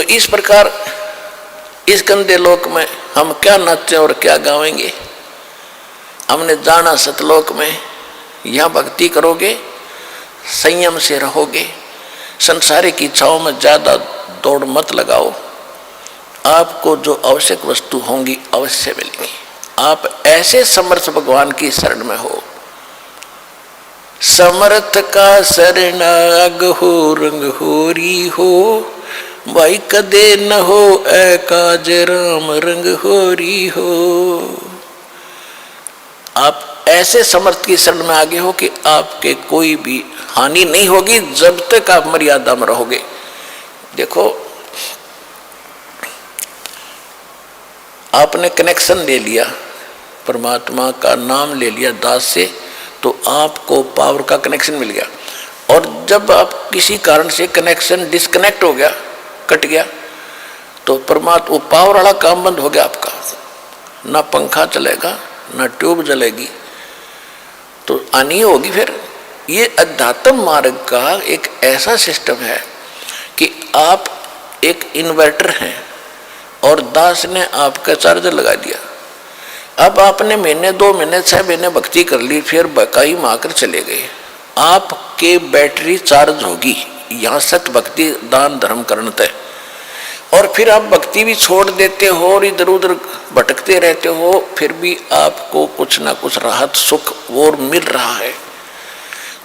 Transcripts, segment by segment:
इस प्रकार इस गंदे लोक में हम क्या नाचें और क्या गावेंगे। हमने जाना सतलोक में, यहाँ भक्ति करोगे, संयम से रहोगे, संसारिक इच्छाओं में ज्यादा दौड़ मत लगाओ, आपको जो आवश्यक वस्तु होंगी अवश्य मिलेगी। आप ऐसे समर्थ भगवान की शरण में हो। समर्थ का शरणाग हो रंग होरी हो, भाई कदे न हो काज राम रंग होरी हो। आप ऐसे समर्थ की शरण में आगे हो कि आपके कोई भी हानि नहीं होगी जब तक आप मर्यादा में रहोगे। देखो, आपने कनेक्शन ले लिया, परमात्मा का नाम ले लिया दास से, तो आपको पावर का कनेक्शन मिल गया। और जब आप किसी कारण से कनेक्शन डिस्कनेक्ट हो गया, कट गया, तो परमात्मा वो पावर वाला काम बंद हो गया आपका। ना पंखा चलेगा, ना ट्यूब जलेगी, तो हानि होगी। फिर ये अध्यात्म मार्ग का एक ऐसा सिस्टम है कि आप एक इन्वर्टर हैं और दास ने आपका चार्जर लगा दिया। अब आपने महीने 2 महीने 6 महीने भक्ति कर ली, फिर बकाई माकर चले गए, आपके बैटरी चार्ज होगी। यहाँ सत भक्ति दान धर्म करने तय। और फिर आप भक्ति भी छोड़ देते हो और इधर उधर भटकते रहते हो, फिर भी आपको कुछ ना कुछ राहत सुख और मिल रहा है।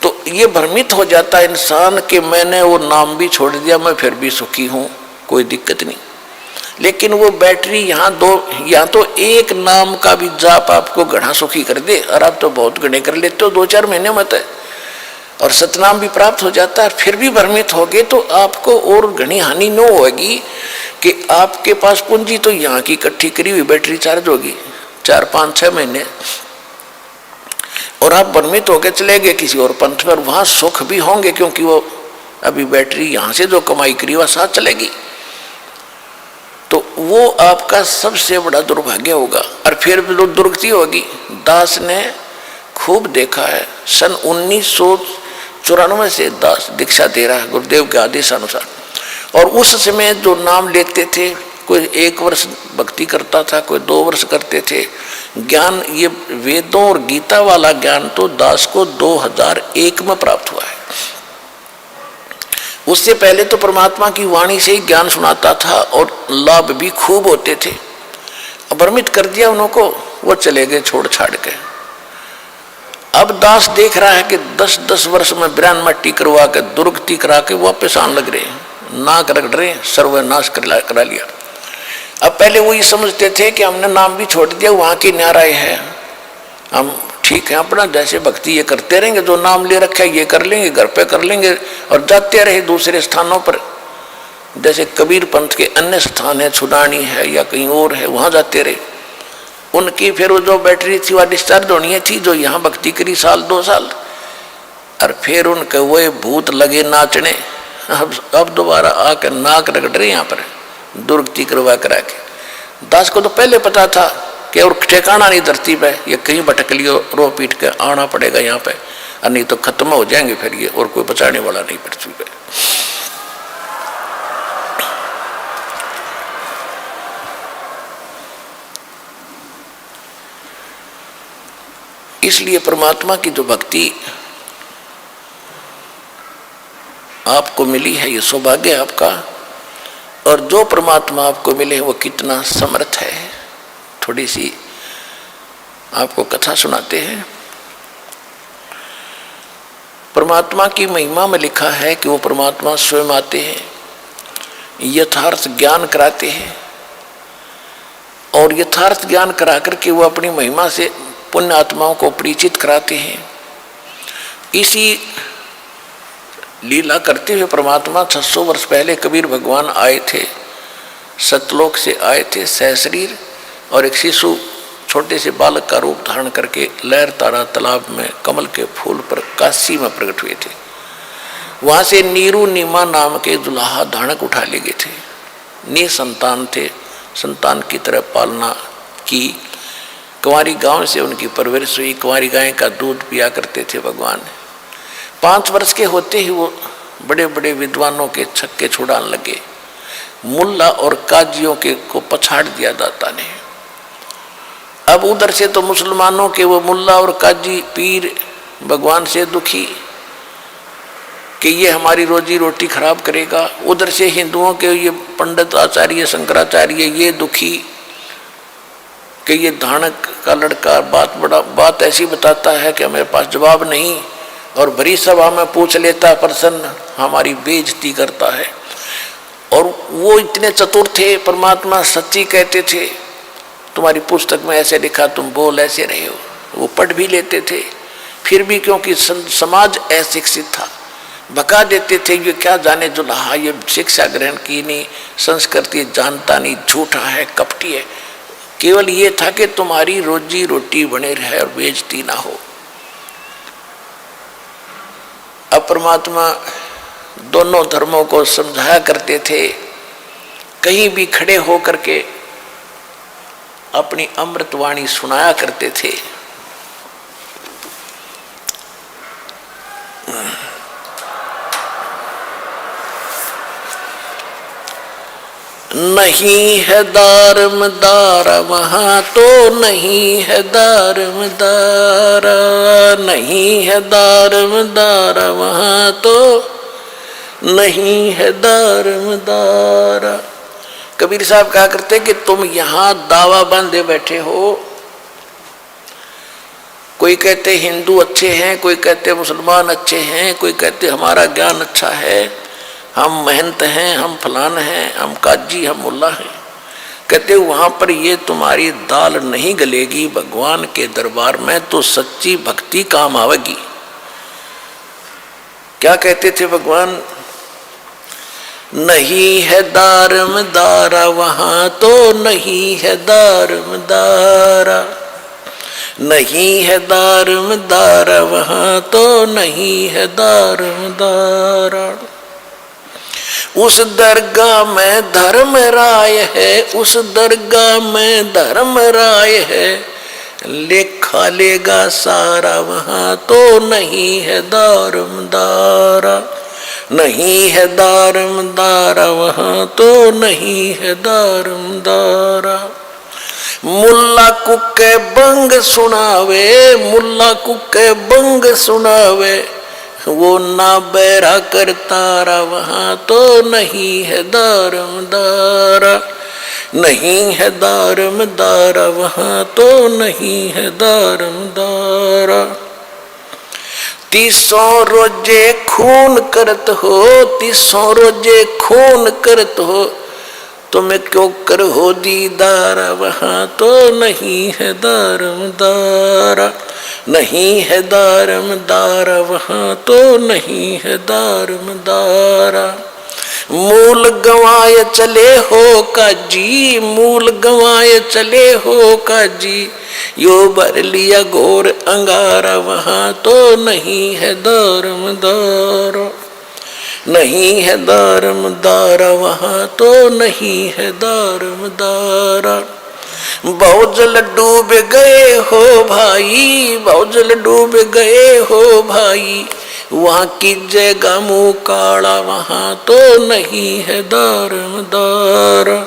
तो ये भ्रमित हो जाता है इंसान कि मैंने वो नाम भी छोड़ दिया, मैं फिर भी सुखी हूँ, कोई दिक्कत नहीं। लेकिन वो बैटरी यहाँ तो एक नाम का भी जाप आपको घना सुखी कर दे, और आप तो बहुत घने कर लेते हो 2-4 महीने मत है, और सतनाम भी प्राप्त हो जाता है, फिर भी भ्रमित होगे तो आपको और घनी हानि न होगी कि आपके पास पूंजी तो यहाँ की इकट्ठी करी हुई बैटरी चार्ज होगी 4-5-6 महीने, और आप भ्रमित होकर चले गए किसी और पंथ पर, वहाँ सुख भी होंगे क्योंकि वो अभी बैटरी यहाँ से जो कमाई करी वह साथ चलेगी। तो वो आपका सबसे बड़ा दुर्भाग्य होगा, और फिर भी दुर्गति होगी। दास ने खूब देखा है, सन 1994 से दास दीक्षा दे रहा है गुरुदेव के आदेश अनुसार, और उस समय जो नाम लेते थे, कोई 1 वर्ष भक्ति करता था, कोई 2 वर्ष करते थे। ज्ञान ये वेदों और गीता वाला ज्ञान तो दास को 2001 में प्राप्त हुआ है। उससे पहले तो परमात्मा की वाणी से ही ज्ञान सुनाता था और लाभ भी खूब होते थे। भ्रमित कर दिया उनको, वो चले गए छोड़ छाड़ के। अब दास देख रहा है कि 10-10 वर्ष में ब्रान मट्टी करवा के दुर्गति करा के वापस आने लग रहे, नाक रगड़ रहे, सर्वनाश करा लिया। अब पहले वो ये समझते थे कि हमने नाम भी छोड़ दिया, वहाँ की न्याराय है, हम ठीक है अपना जैसे भक्ति ये करते रहेंगे, जो नाम ले रखा है ये कर लेंगे, घर पे कर लेंगे, और जाते रहे दूसरे स्थानों पर। जैसे कबीर पंथ के अन्य स्थान है, छुडानी है या कहीं और है, वहाँ जाते रहे। उनकी फिर वो जो बैटरी थी वह डिस्चार्ज होनी थी, जो यहाँ भक्ति करी 1-2 साल, और फिर उनके वो भूत लगे नाचने। अब दोबारा आकर नाक रगड़ रहे यहाँ पर दुर्गति करवा करा के। दास को तो पहले पता था कि और ठिकाना नहीं धरती पे, ये कहीं भटक लियो, रो पीट के आना पड़ेगा यहाँ पे, और नहीं तो खत्म हो जाएंगे फिर ये, और कोई बचाने वाला नहीं पृथ्वी पे। इसलिए परमात्मा की जो भक्ति आपको मिली है, ये सौभाग्य है आपका। और जो परमात्मा आपको मिले वो कितना समर्थ है। थोड़ी सी आपको कथा सुनाते हैं। परमात्मा की महिमा में लिखा है कि वो परमात्मा स्वयं आते हैं, यथार्थ ज्ञान कराते हैं, और यथार्थ ज्ञान करा करके वो अपनी महिमा से पुण्य आत्माओं को परिचित कराते हैं। इसी लीला करते हुए परमात्मा 600 वर्ष पहले कबीर भगवान आए थे, सतलोक से आए थे सहशरीर, और एक शिशु छोटे से बालक का रूप धारण करके लहर तारा तालाब में कमल के फूल पर काशी में प्रकट हुए थे। वहाँ से नीरू नीमा नाम के दुल्हा धानक उठा ले गए थे। निसंतान थे, संतान की तरह पालना की। कुंवारी गांव से उनकी परवरिश हुई, कुंवारी गाय का दूध पिया करते थे भगवान। 5 वर्ष के होते ही वो बड़े बड़े विद्वानों के छक्के छुड़ाने लगे। मुल्ला और काजियों के को पछाड़ दिया दाता ने। अब उधर से तो मुसलमानों के वो मुल्ला और काजी पीर भगवान से दुखी कि ये हमारी रोजी रोटी खराब करेगा, उधर से हिंदुओं के ये पंडित आचार्य शंकराचार्य ये दुखी कि ये धानक का लड़का बात ऐसी बताता है कि हमारे पास जवाब नहीं, और भरी सभा में पूछ लेता प्रसन्न, हमारी बेइज्जती करता है। और वो इतने चतुर थे, परमात्मा सच्ची कहते थे, तुम्हारी पुस्तक में ऐसे लिखा, तुम बोल ऐसे रहे हो। वो पढ़ भी लेते थे, फिर भी क्योंकि समाज अशिक्षित था, भगा देते थे। ये क्या जाने जुलाहा, ये शिक्षा ग्रहण की नहीं, संस्कृति जानता नहीं, झूठा है, कपटी है। केवल ये था कि तुम्हारी रोजी रोटी बने रहे और बेइज्जती ना हो। अब परमात्मा दोनों धर्मों को समझाया करते थे, कहीं भी खड़े होकर के अपनी अमृतवाणी सुनाया करते थे। नहीं है दारमदारा वहाँ तो नहीं है दारमदारा, नहीं है दारमदारा वहाँ तो नहीं है दारमदारा। कबीर साहब कहा करते कि तुम यहाँ दावा बांधे बैठे हो, कोई कहते हिंदू अच्छे हैं, कोई कहते मुसलमान अच्छे हैं, कोई कहते हमारा ज्ञान अच्छा है, हम महंत हैं, हम फलान हैं, हम काजी, हम मुल्ला हैं। कहते वहाँ पर ये तुम्हारी दाल नहीं गलेगी, भगवान के दरबार में तो सच्ची भक्ति काम आवेगी। क्या कहते थे भगवान? नहीं है दारमदारा वहाँ तो नहीं है दारमदारा, नहीं है दारमदारा वहाँ तो नहीं है दारमदारा। उस दरगाह में धर्म राय है, उस दरगाह में धर्म राय है, लेखा लेगा सारा वहाँ तो नहीं है दारमदारा, नहीं है दारमदारा वहाँ तो नहीं है दारमदारा। मुल्ला कुके बंग सुनावे, मुल्ला कुके बंग सुनावे, वो ना बैरा करतारा वहाँ तो नहीं है दारमदारा, नहीं है दारमदारा वहाँ तो नहीं है दारमदारा। 300 रोजे खून करत हो, 300 रोजे खून करत हो, तुम्हें क्यों कर हो दीदारा वहाँ तो नहीं है दारमदारा, नहीं है दारमदारा वहाँ तो नहीं है दारमदारा। मूल गंवाए चले हो काजी, मूल गंवाए चले हो काजी, यो भर लिया घोर अंगारा वहाँ तो नहीं है दारमदारा, नहीं है दारमदारा वहाँ तो नहीं है दारमदारा। बहुत जल डूब गए हो भाई, बहुत जल डूब गए हो भाई, वहाँ की जगह मुँह काला वहाँ तो नहीं है दारमदारा,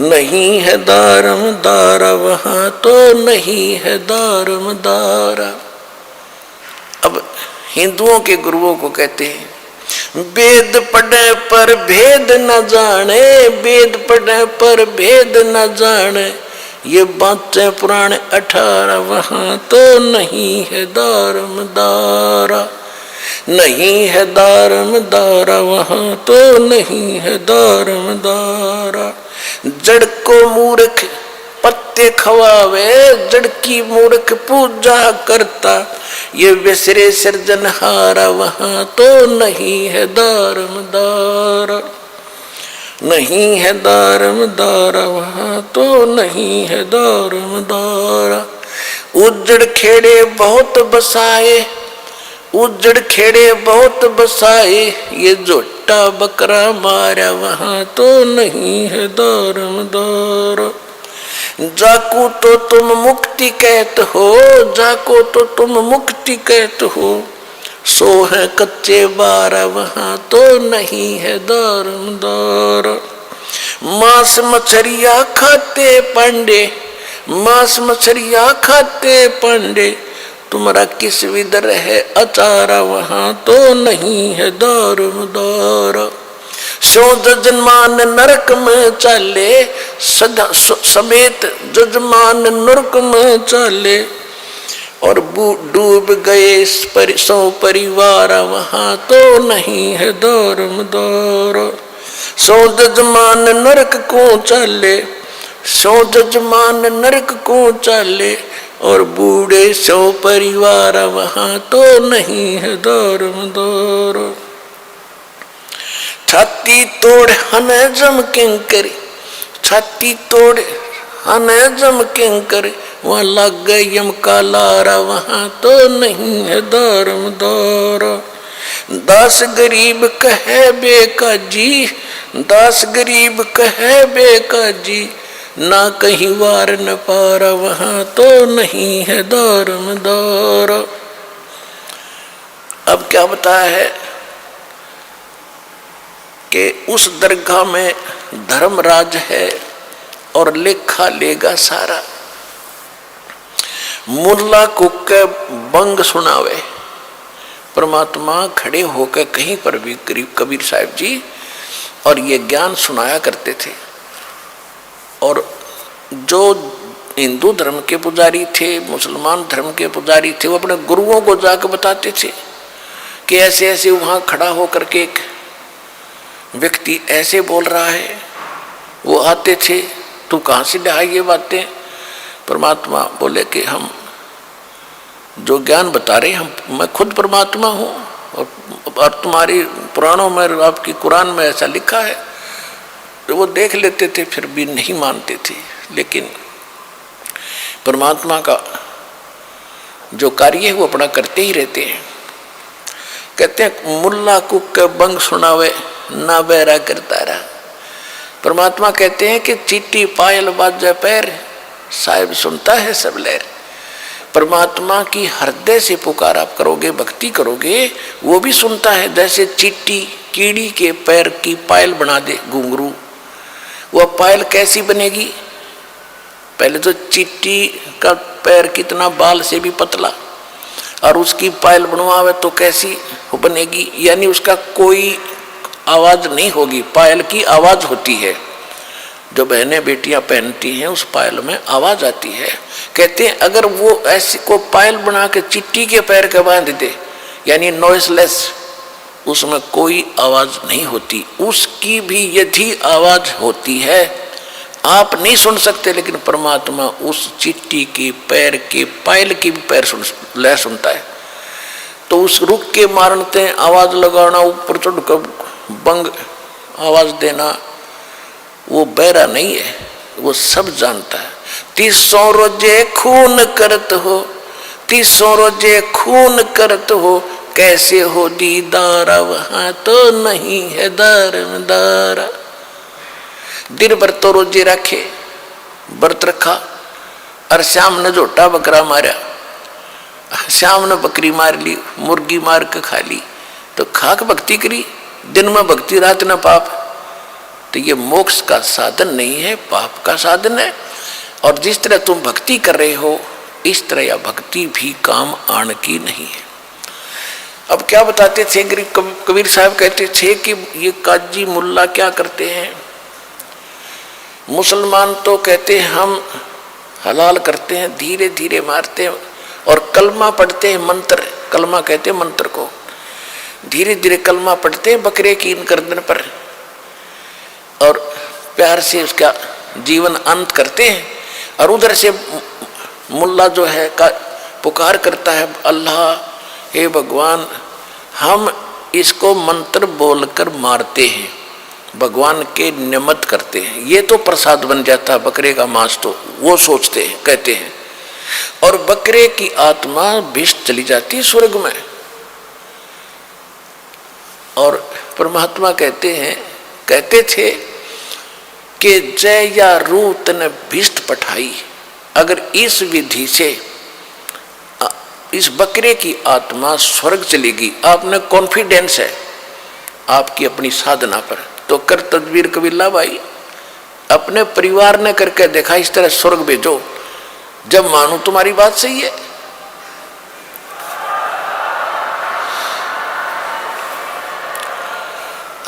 नहीं है दारमदारा वहाँ तो नहीं है दारमदारा। अब हिंदुओं के गुरुओं को कहते हैं वेद पढ़े पर भेद न जाने, वेद पढ़े पर भेद न जाने, ये बातें पुराने 18 वहाँ तो नहीं है दारमदारा, नहीं है दारमदारा वहाँ तो नहीं है दारमदारा। जड़ को मूर्ख पत्ते खवावे, जड़ की मूर्ख पूजा करता, ये विसरे सृजनहारा वहाँ तो नहीं है दारमदारा, नहीं है दारमदारा वहाँ तो नहीं है दारमदारा। उजड़ खेड़े बहुत बसाए, उजड़ खेड़े बहुत बसाए, ये जोटा बकरा मारा वहाँ तो नहीं है दारमदारा। जाको तो तुम मुक्ति कहते हो, जाको तो तुम मुक्ति कहते हो, सो है कच्चे बारा वहां तो नहीं है दारमदार। मांस मछरिया खाते पांडे, मांस मछरिया खाते पांडे, तुम्हारा किस विदर है अचारा वहां तो नहीं है दारमदार। सो जजमान नरक में चाले, सदा समेत जजमान नरक में चाले, और डूब गए सौ परिवार वहां तो नहीं है दारमदार। सो जजमान नरक को चाले, सो जजमान नरक को चाले, और बूढ़े सौ परिवार वहां तो नहीं है दारमदार। छाती तोड़ हने जम किंकर, छाती तोड़ हने जम किंकर, वहां लग गए यम का लारा वहां तो नहीं है दारमदार। दास गरीब कहे बेका जी, दास गरीब कहे बेका जी, ना कहीं वार न पारा वहां तो नहीं है दारमदार। अब क्या बताया है कि उस दरगाह में धर्मराज है और लेखा लेगा सारा। मुल्ला को के बंग सुनावे, परमात्मा खड़े होकर कहीं पर भी कबीर साहब जी और ये ज्ञान सुनाया करते थे। और जो हिंदू धर्म के पुजारी थे, मुसलमान धर्म के पुजारी थे, वो अपने गुरुओं को जाकर बताते थे कि ऐसे ऐसे वहां खड़ा होकर के एक व्यक्ति ऐसे बोल रहा है। वो आते थे, तू कहाँ से लाया ये बातें? परमात्मा बोले कि हम जो ज्ञान बता रहे हम, मैं खुद परमात्मा हूँ, और तुम्हारी पुराणों में, आपकी कुरान में ऐसा लिखा है। तो वो देख लेते थे, फिर भी नहीं मानते थे। लेकिन परमात्मा का जो कार्य है वो अपना करते ही रहते हैं। कहते हैं मुल्ला कुक बंग सुनावे ना बैरा करता रहा। परमात्मा कहते हैं कि चीटी पायल बाजा पैर, साहिब सुनता है सब लहर। परमात्मा की हृदय से पुकार आप करोगे, भक्ति करोगे, वो भी सुनता है। जैसे चीटी कीड़ी के पैर की पायल बना दे घुंघरू, वह पायल कैसी बनेगी? पहले तो चीटी का पैर कितना बाल से भी पतला, और उसकी पायल बनवावे तो कैसी बनेगी? यानी उसका कोई आवाज नहीं होगी, पायल की आवाज होती है। जो बहनें बेटियां पहनती हैं उस पायल में आवाज आती है। कहते हैं अगर वो ऐसी को पायल बना के चिट्टी के पैर के बांध दे, यानी नॉइसलेस, उसमें कोई आवाज नहीं होती। उसकी भी यदि आवाज होती है आप नहीं सुन सकते, लेकिन परमात्मा उस चिट्टी के पैर के पायल की भी पैर लय सुनता है। तो उस रुक के मारते आवाज लगाना, ऊपर चढ़ कर बंग आवाज देना, वो बहरा नहीं है, वो सब जानता है। 300 रोजे खून करत हो, 300 रोजे खून करत हो, कैसे हो दीदारा वहां तो नहीं है दारमदारा। दिन भर तो रोजे रखे, व्रत रखा, और शाम ने झोटा बकरा मारा, शाम ने बकरी मार ली, मुर्गी मार के खा ली, तो खाक भक्ति करी। दिन में भक्ति, रात न पाप। तो ये मोक्ष का साधन नहीं है, पाप का साधन है। और जिस तरह तुम भक्ति कर रहे हो, इस तरह यह भक्ति भी काम आने की नहीं है। अब क्या बताते थे कबीर साहब? कहते थे कि ये काजी मुल्ला क्या करते हैं? मुसलमान तो कहते हैं हम हलाल करते हैं, धीरे धीरे मारते हैं, और कलमा पढ़ते हैं, मंत्र, कलमा कहते हैं मंत्र को, धीरे धीरे कलमा पढ़ते हैं बकरे की इन गर्दन पर, और प्यार से उसका जीवन अंत करते हैं। और उधर से मुल्ला जो है का पुकार करता है, अल्लाह, हे भगवान, हम इसको मंत्र बोलकर मारते हैं, भगवान के निमित्त करते हैं, ये तो प्रसाद बन जाता है बकरे का मांस। तो वो सोचते हैं, कहते हैं, और बकरे की आत्मा विष चली जाती है स्वर्ग में। और परमात्मा कहते हैं, कहते थे कि जय या रूत ने भिष्ट पठाई। अगर इस विधि से इस बकरे की आत्मा स्वर्ग चलेगी, आप में कॉन्फिडेंस है आपकी अपनी साधना पर, तो कर तदबीर कबीला भाई। अपने परिवार ने करके देखा, इस तरह स्वर्ग भेजो। जब मानो तुम्हारी बात सही है,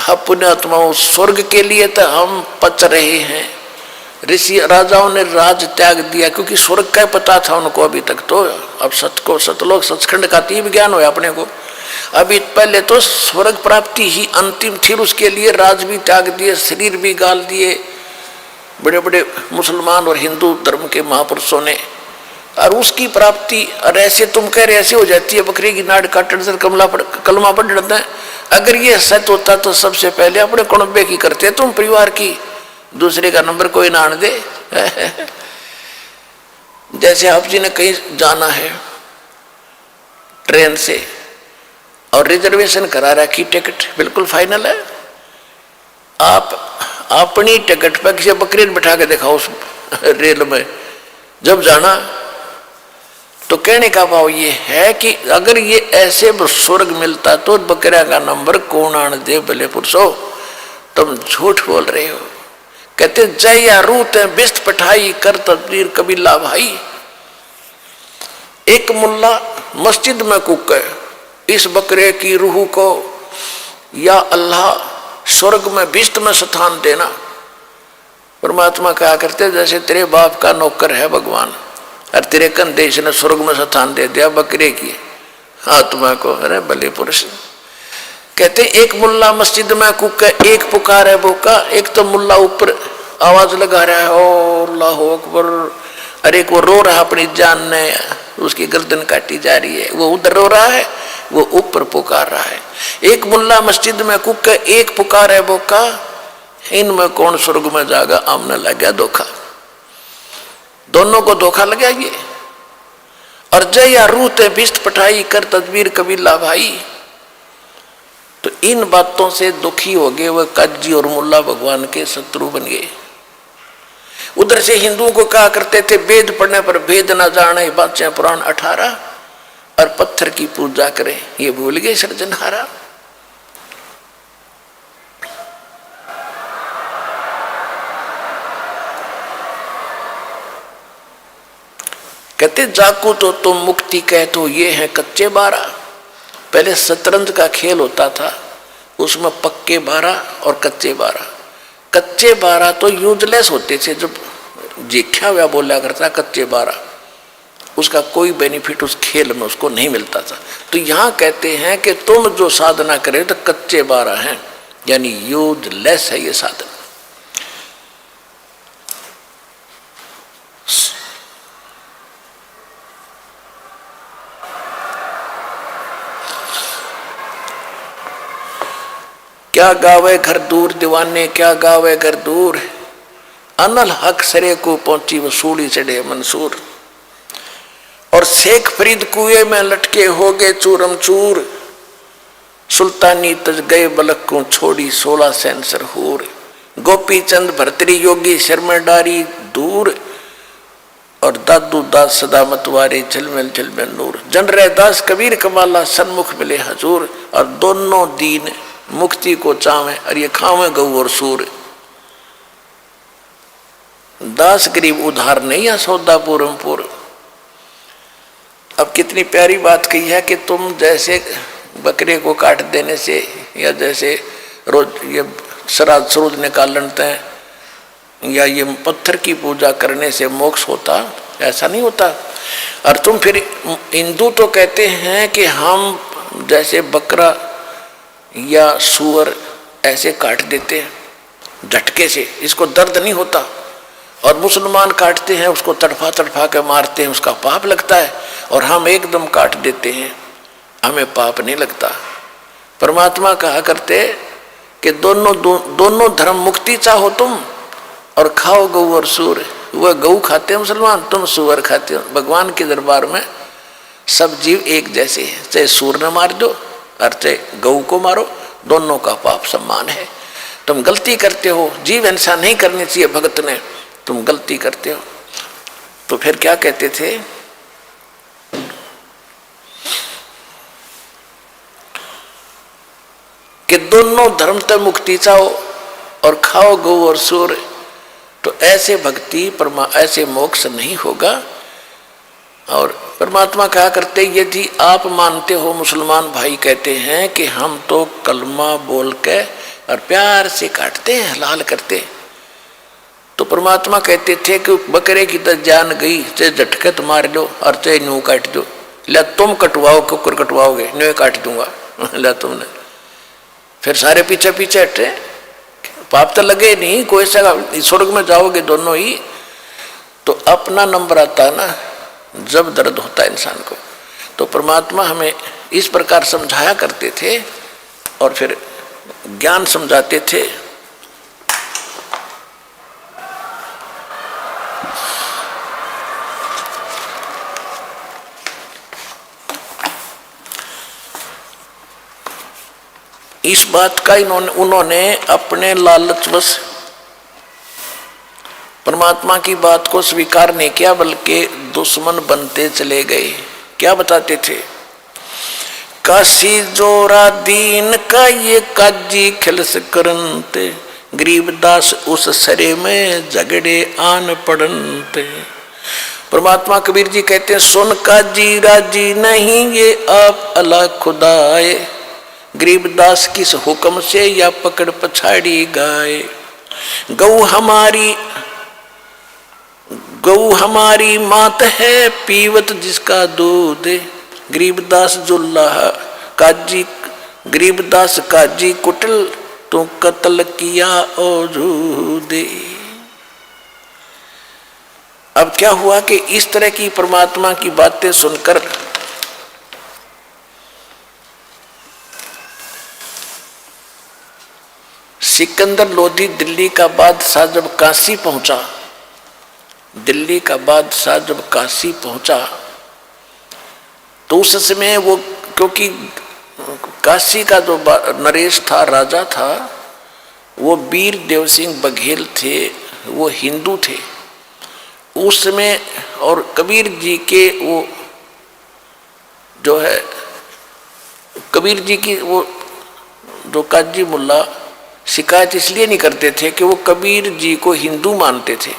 अपने आत्माओं स्वर्ग के लिए तो हम पच रहे हैं। ऋषि राजाओं ने राज त्याग दिया क्योंकि स्वर्ग का पता था उनको अभी तक। तो अब सतलोक सचखंड का तीव्र ज्ञान हुआ अपने को। अभी पहले तो स्वर्ग प्राप्ति ही अंतिम थी, उसके लिए राज भी त्याग दिए, शरीर भी गाल दिए बड़े बड़े मुसलमान और हिंदू धर्म के महापुरुषों ने। और उसकी प्राप्ति, और ऐसे तुम कह रहे ऐसे हो जाती है, बकरी की नाड़ काटने से कलमा पढ़ जाता है। अगर ये सत्य होता तो सबसे पहले अपने कुणबे की करते तुम, परिवार की, दूसरे का नंबर कोई ना आने दे। जैसे आप जी ने कहीं जाना है ट्रेन से और रिजर्वेशन करा रखी, टिकट बिल्कुल फाइनल है, आप अपनी टिकट पर किसी बकरी बिठा के दिखाओ उस रेल में, जब जाना तो कहने का भाव ये है कि अगर ये ऐसे स्वर्ग मिलता तो बकरिया का नंबर कौन आने दे भले पुरुषो, तुम झूठ बोल रहे हो। कहते जय या रूत है बिस्त पठाई कर तदबीर कबीला भाई। एक मुल्ला मस्जिद में कुक है, इस बकरे की रूह को या अल्लाह स्वर्ग में बिस्त में स्थान देना। परमात्मा कहा करते जैसे तेरे बाप का नौकर है भगवान और तेरे कंधे ने स्वर्ग में स्थान दे दिया बकरे की आत्मा को। अरे भले पुरुष। कहते एक मुल्ला मस्जिद में कुक है, एक पुकार है बोका। एक तो मुल्ला ऊपर आवाज लगा रहा है ओ अल्लाह अकबर, अरे एक वो रो रहा अपनी जान ने, उसकी गर्दन काटी जा रही है, वो उधर रो रहा है, वो ऊपर पुकार रहा है। एक मुल्ला मस्जिद में कुक है, एक पुकार है बोका, इनमें कौन स्वर्ग में जाएगा? आमने लग गया धोखा, दोनों को धोखा लगा ये। और जय या रूते बिस्त पठाई कर तदबीर कबीला भाई। तो इन बातों से दुखी हो गए वह काजी और मुल्ला भगवान के शत्रु बन गए। उधर से हिंदुओं को कहा करते थे वेद पढ़ने पर भेद न जाने, बादशाह पुराण 18, और पत्थर की पूजा करें, ये भूल गए सृजनहारा। कहते जाको तो तुम मुक्ति कह तो ये है कच्चे 12। पहले शतरंज का खेल होता था, उसमें पक्के 12 और कच्चे 12। कच्चे 12 तो यूजलेस होते थे, जब जीख्या हुआ बोला करता कच्चे 12, उसका कोई बेनिफिट उस खेल में उसको नहीं मिलता था। तो यहाँ कहते हैं कि तुम जो साधना करे तो कच्चे 12 हैं, यानी यूजलेस है ये साधना। क्या गावे घर दूर दीवाने, क्या गावे घर दूर, अनल हक सरे को पहुंची वसूली चढ़े मंसूर। और शेख फरीद कुएं में लटके हो गए चूरम चूर, सुल्तानी तज गए बलक को छोड़ी 16 सेंसर हूर। गोपी चंद भरतरी योगी शर्मा डारी दूर, और दादू दास सदा मतवारे झलमिल नूर। जनरे दास कबीर कमाला सन्मुख मिले हजूर। और दोनों दीन मुक्ति को चावे और ये खावे गऊ और सूर। दास गरीब उधार नहीं है सौदा पूरमपुर। अब कितनी प्यारी बात कही है कि तुम जैसे बकरे को काट देने से या जैसे रोज ये श्राद्ध सरोज निकालते हैं या ये पत्थर की पूजा करने से मोक्ष होता, ऐसा नहीं होता। और तुम फिर हिंदू तो कहते हैं कि हम जैसे बकरा या सूअर ऐसे काट देते हैं झटके से, इसको दर्द नहीं होता। और मुसलमान काटते हैं उसको तड़फा तड़फा के मारते हैं, उसका पाप लगता है। और हम एकदम काट देते हैं, हमें पाप नहीं लगता। परमात्मा कहा करते कि दोनों धर्म मुक्ति चाहो तुम और खाओ गऊ और सूर। वह गऊ खाते हैं मुसलमान, तुम सूअर खाते हो। भगवान के दरबार में सब जीव एक जैसे हैं, चाहे सूर न मार दो और चाहे गऊ को मारो, दोनों का पाप समान है। तुम गलती करते हो, जीव हिंसा नहीं करनी चाहिए भगत ने, तुम गलती करते हो। तो फिर क्या कहते थे कि दोनों धर्म तक मुक्ति चाहो और खाओ गौ और सूर, तो ऐसे भक्ति ऐसे मोक्ष नहीं होगा। और परमात्मा कहा करते, यदि आप मानते हो, मुसलमान भाई कहते हैं कि हम तो कलमा बोल के और प्यार से काटते हैं, हलाल करते, तो परमात्मा कहते थे कि बकरे की तो जान गई, चाहे झटके तो मार लो और चाहे न्यू काट दो, ला तुम कटवाओ, कुकर कटवाओगे, न्यू काट दूंगा ला तुमने। फिर सारे पीछे पीछे हटे, पाप तो लगे नहीं, कोई सा स्वर्ग में जाओगे दोनों ही। तो अपना नंबर आता ना जब दर्द होता है इंसान को। तो परमात्मा हमें इस प्रकार समझाया करते थे और फिर ज्ञान समझाते थे। इस बात का उन्होंने अपने लालचवश परमात्मा की बात को स्वीकार नहीं किया, बल्कि दुश्मन बनते चले गए। क्या बताते थे? काशी जोरा दीन का ये काजी खिलस करनते, गरीबदास उस सरे में झगड़े आन पड़नते। परमात्मा कबीर जी कहते हैं, सुन काजी राजी नहीं ये आप अल्लाह खुदाए, गरीबदास किस हुक्म से या पकड़ पछाड़ी गाए। गऊ हमारी मात है पीवत जिसका दूध, गरीबदास जुल्लाह काजी, गरीबदास काजी कुटल तो कत्ल किया औजूदे। अब क्या हुआ कि इस तरह की परमात्मा की बातें सुनकर सिकंदर लोधी दिल्ली का बादशाह जब काशी पहुंचा, दिल्ली का बादशाह जब काशी पहुंचा तो उस समय वो, क्योंकि काशी का जो नरेश था, राजा था, वो वीर देव सिंह बघेल थे, वो हिंदू थे उस समय। और कबीर जी के वो जो है, कबीर जी की वो जो काजी मुल्ला शिकायत इसलिए नहीं करते थे कि वो कबीर जी को हिंदू मानते थे,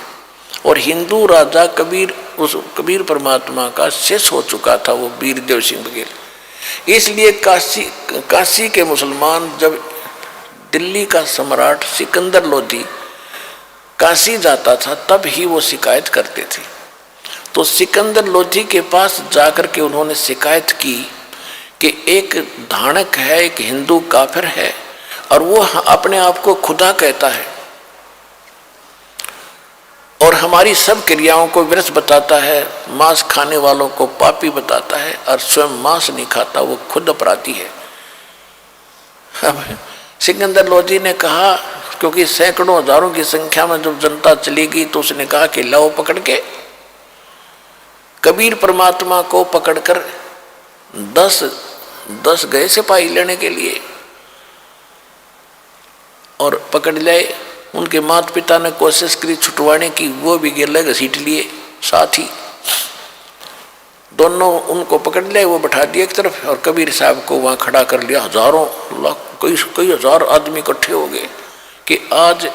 और हिंदू राजा कबीर, उस कबीर परमात्मा का शिष्य हो चुका था वो वीर देव सिंह बघेल। इसलिए काशी के मुसलमान जब दिल्ली का सम्राट सिकंदर लोधी काशी जाता था तब ही वो शिकायत करते थे। तो सिकंदर लोधी के पास जाकर के उन्होंने शिकायत की कि एक धानक है, एक हिंदू काफिर है, और वो अपने आप को खुदा कहता है और हमारी सब क्रियाओं को व्यर्थ बताता है, मांस खाने वालों को पापी बताता है और स्वयं मांस नहीं खाता, वो खुद अपराधी है। अब सिकंदर लोधी ने कहा, क्योंकि सैकड़ों हजारों की संख्या में जब जनता चली गई तो उसने कहा कि लाओ पकड़ के, कबीर परमात्मा को पकड़कर 10 गए सिपाही लेने के लिए और पकड़ लाए। उनके माता पिता ने कोशिश करी छुटवाने की, वो भी गिरले घसीट लिए साथ ही, दोनों उनको पकड़ लिए, वो बैठा दिए एक तरफ और कबीर साहब को वहाँ खड़ा कर लिया। हजारों लाख कई हजार आदमी इकट्ठे हो गए कि आज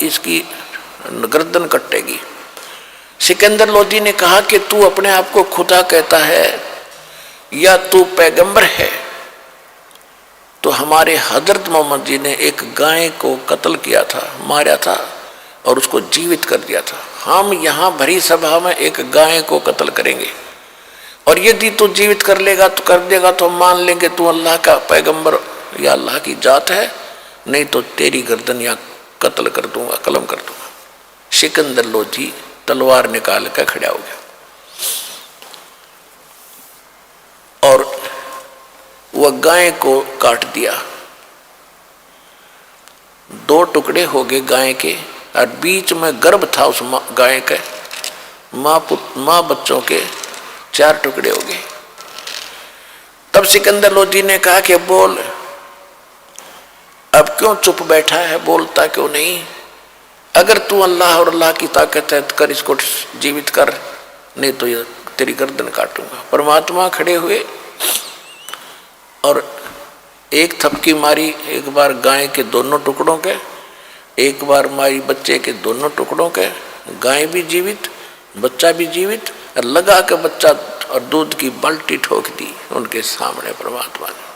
इसकी गर्दन कटेगी। सिकंदर लोधी ने कहा कि तू अपने आप को खुदा कहता है या तू पैगंबर है? तो हमारे हजरत मोहम्मद जी ने एक गाय को कत्ल किया था, मारा था और उसको जीवित कर दिया था। हम यहाँ भरी सभा में एक गाय को कत्ल करेंगे और यदि तू जीवित कर लेगा तो कर देगा तो हम मान लेंगे तू अल्लाह का पैगंबर या अल्लाह की जात है, नहीं तो तेरी गर्दन या कत्ल कर दूंगा, कलम कर दूंगा। सिकंदर लोधी तलवार निकाल कर खड़ा हो गया और वह गाय को काट दिया। 2 टुकड़े हो गए गाय के और बीच में गर्भ था उस गाय के, माँ बच्चों के 4 टुकड़े हो गए। तब सिकंदर लोधी ने कहा कि बोल, अब क्यों चुप बैठा है, बोलता क्यों नहीं? अगर तू अल्लाह और अल्लाह की ताकत है तो कर, इसको जीवित कर, नहीं तो ये तेरी गर्दन काटूंगा। परमात्मा खड़े हुए और एक थपकी मारी, एक बार गाय के दोनों टुकड़ों के, एक बार मारी बच्चे के दोनों टुकड़ों के, गाय भी जीवित बच्चा भी जीवित, और लगा के बच्चा और दूध की बाल्टी ठोक दी उनके सामने परमात्मा ने।